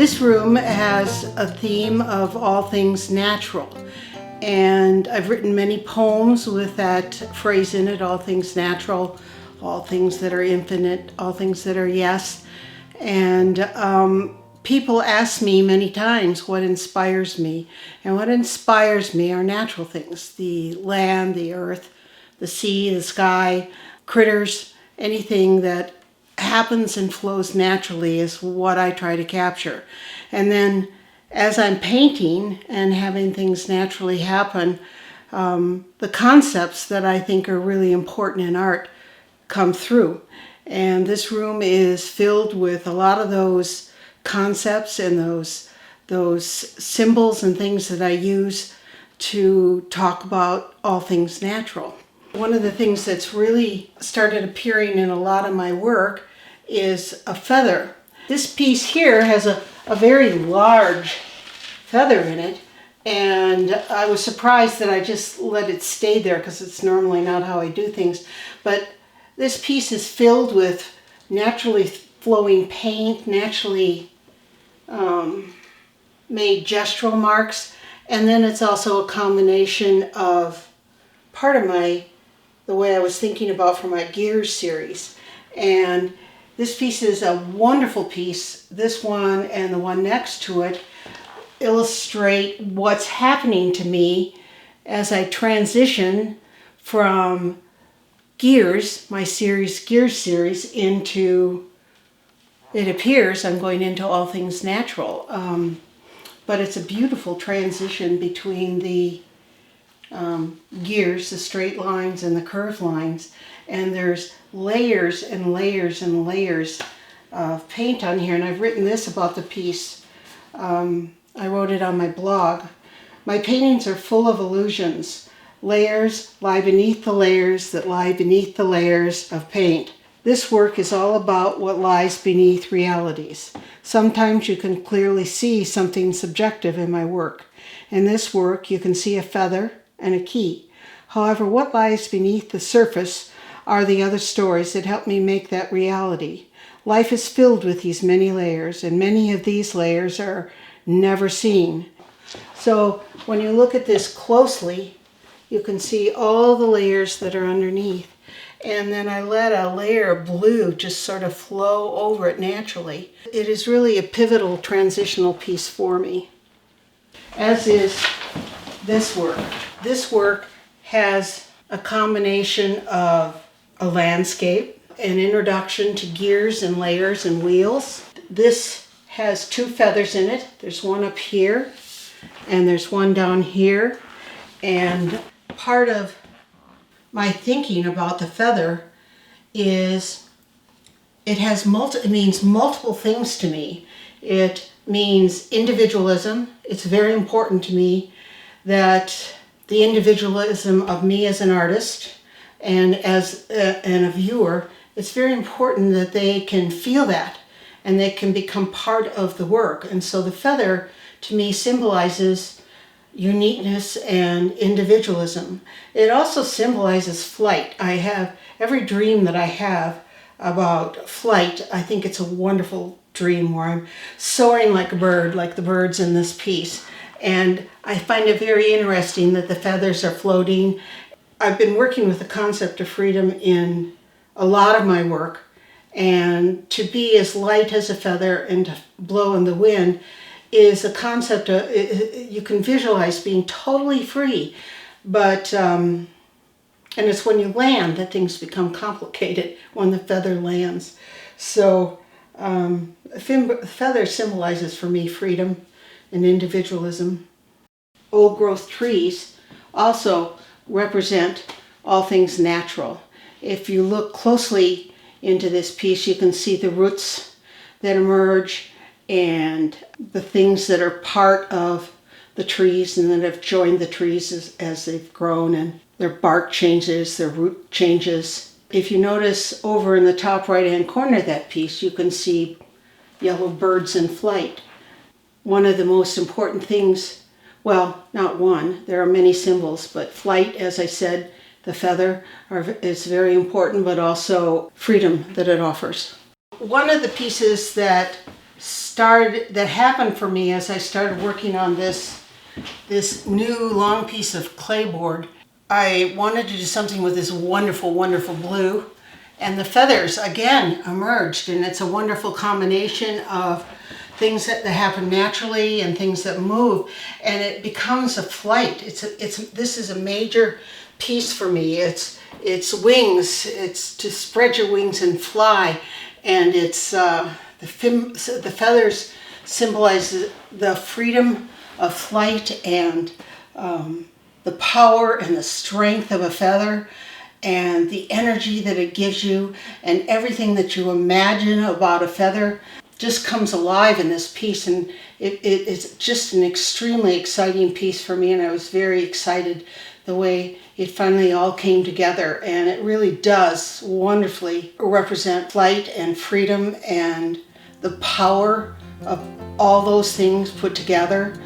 This room has a theme of all things natural, and I've written many poems with that phrase in it, all things natural, all things that are infinite, all things that are yes. And people ask me many times what inspires me, and what inspires me are natural things: the land, the earth, the sea, the sky, critters, anything that happens and flows naturally is what I try to capture. And then as I'm painting and having things naturally happen, the concepts that I think are really important in art come through. And this room is filled with a lot of those concepts and those symbols and things that I use to talk about all things natural. One of the things that's really started appearing in a lot of my work is a feather. This piece here has a very large feather in it, and I was surprised that I just let it stay there because it's normally not how I do things. But this piece is filled with naturally flowing paint, naturally made gestural marks, and then it's also a combination of part of the way I was thinking about for my Gears series. And this piece is a wonderful piece. This one and the one next to it illustrate what's happening to me as I transition from Gears, my Gears series, into, it appears I'm going into all things natural. But it's a beautiful transition between the gears, the straight lines and the curved lines, and there's layers and layers and layers of paint on here. And I've written this about the piece. I wrote it on my blog. My paintings are full of illusions. Layers lie beneath the layers that lie beneath the layers of paint. This work is all about what lies beneath realities. Sometimes you can clearly see something subjective in my work. In this work, you can see a feather and a key. However, what lies beneath the surface are the other stories that help me make that reality. Life is filled with these many layers, and many of these layers are never seen. So when you look at this closely, you can see all the layers that are underneath. And then I let a layer of blue just sort of flow over it naturally. It is really a pivotal transitional piece for me, as is this work. This work has a combination of a landscape, an introduction to gears and layers and wheels. This has two feathers in it. There's one up here and there's one down here. And part of my thinking about the feather is it means multiple things to me. It means individualism. It's very important to me that the individualism of me as an artist and as a viewer, it's very important that they can feel that and they can become part of the work. And so the feather to me symbolizes uniqueness and individualism. It also symbolizes flight. I have every dream that I have about flight. I think it's a wonderful dream where I'm soaring like a bird, like the birds in this piece. And I find it very interesting that the feathers are floating. I've been working with the concept of freedom in a lot of my work, and to be as light as a feather and to blow in the wind is a concept you can visualize being totally free. But and it's when you land that things become complicated, when the feather lands. So the feather symbolizes for me freedom and individualism. Old growth trees also represent all things natural. If you look closely into this piece, you can see the roots that emerge and the things that are part of the trees and that have joined the trees as they've grown, and their bark changes, their root changes. If you notice over in the top right-hand corner of that piece, you can see yellow birds in flight. One of the most important things, well, not one, there are many symbols, but flight, as I said, the feather is very important, but also freedom that it offers. One of the pieces that happened for me as I started working on this new long piece of clay board. I wanted to do something with this wonderful, wonderful blue, and the feathers again emerged, and it's a wonderful combination of things that happen naturally and things that move, and it becomes a flight. This is a major piece for me. It's wings. It's to spread your wings and fly, and it's the feathers symbolize the freedom of flight and the power and the strength of a feather and the energy that it gives you, and everything that you imagine about a feather just comes alive in this piece, and it's just an extremely exciting piece for me, and I was very excited the way it finally all came together, and it really does wonderfully represent flight and freedom and the power of all those things put together.